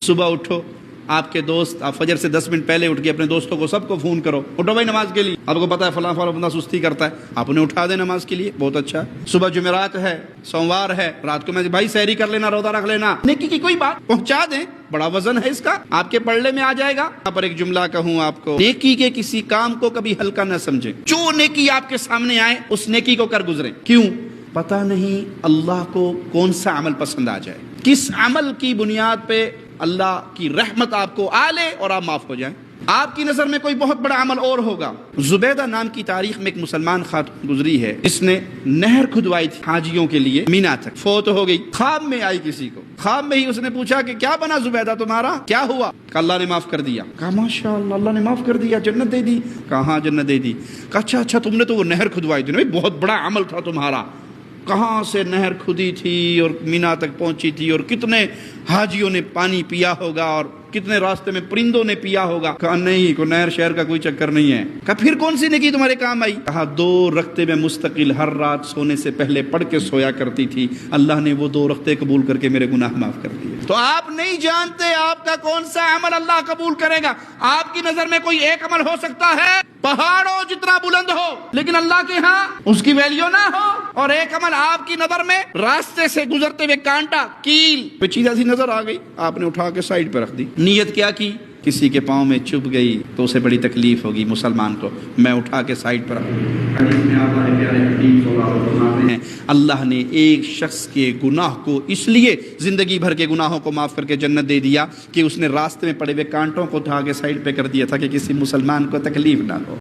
صبح اٹھو، آپ کے دوست، آپ فجر سے 10 منٹ پہلے اٹھ کے اپنے دوستوں کو سب کو فون کرو، اٹھو بھائی نماز کے لیے، آپ کو پتا ہے فلاں فلاں بندہ سستی کرتا ہے، آپ انہیں اٹھا دیں نماز کے لیے، بہت اچھا ہے۔ صبح جمعرات ہے، سوموار ہے، رات کو میں بھائی سحری کر لینا، روزہ رکھ لینا، نیکی کی کوئی بات پہنچا دیں، بڑا وزن ہے اس کا، آپ کے پڑھنے میں آ جائے گا۔ یہاں پر ایک جملہ کہوں آپ کو، نیکی کے کسی کام کو کبھی ہلکا نہ سمجھیں، جو نیکی آپ کے سامنے آئے اس نیکی کو کر گزریں۔ کیوں؟ پتہ نہیں اللہ کو کون سا عمل پسند آ جائے، کس عمل کی بنیاد پہ اللہ کی رحمت آپ کو آ لے اور آپ معاف ہو جائیں۔ آپ کی نظر میں کوئی بہت بڑا عمل اور ہوگا۔ زبیدہ نام کی تاریخ میں ایک مسلمان خاتون گزری ہے، اس نے نہر کھدوائی تھی حاجیوں کے لیے، مینا تک فوت ہو گئی، خواب میں آئی کسی کو، خواب میں ہی اس نے پوچھا کہ کیا بنا زبیدہ تمہارا، کیا ہوا؟ کہا اللہ نے معاف کر دیا۔ کہا ماشاء اللہ، اللہ نے معاف کر دیا، جنت دے دی؟ کہا ہاں جنت دے دی۔ کہا اچھا تم نے تو وہ نہر کھدوائی تھی نا، بہت بڑا عمل تھا تمہارا، کہاں سے نہر کھدی تھی اور مینا تک پہنچی تھی، اور کتنے حاجیوں نے پانی پیا ہوگا، اور کتنے راستے میں پرندوں نے پیا ہوگا؟ کہا نہیں، کوئی نہر شہر کا کوئی چکر نہیں ہے۔ کہا پھر کون سی نیکی تمہارے کام آئی؟ کہا 2 رکعتیں میں مستقل ہر رات سونے سے پہلے پڑھ کے سویا کرتی تھی، اللہ نے وہ 2 رکعتیں قبول کر کے میرے گناہ معاف کر دیے۔ تو آپ نہیں جانتے آپ کا کون سا عمل اللہ قبول کرے گا۔ آپ کی نظر میں کوئی ایک عمل ہو سکتا ہے پہاڑوں جتنا بلند ہو، لیکن اللہ کے ہاں اس کی ویلیو نہ ہو، اور ایک عمل آپ کی نظر میں راستے سے گزرتے ہوئے کانٹا، کیل کوئی چیز ایسی نظر آ گئی، آپ نے اٹھا کے سائڈ پہ رکھ دی۔ نیت کیا کی؟ کسی کے پاؤں میں چبھ گئی تو اسے بڑی تکلیف ہوگی مسلمان کو، میں اٹھا کے سائڈ پر رکھ دوں۔ اللہ نے ایک شخص کے گناہ کو اس لیے زندگی بھر کے گناہوں کو معاف کر کے جنت دے دیا کہ اس نے راستے میں پڑے ہوئے کانٹوں کو اٹھا کے سائڈ پہ کر دیا تھا کہ کسی مسلمان کو تکلیف نہ ہو۔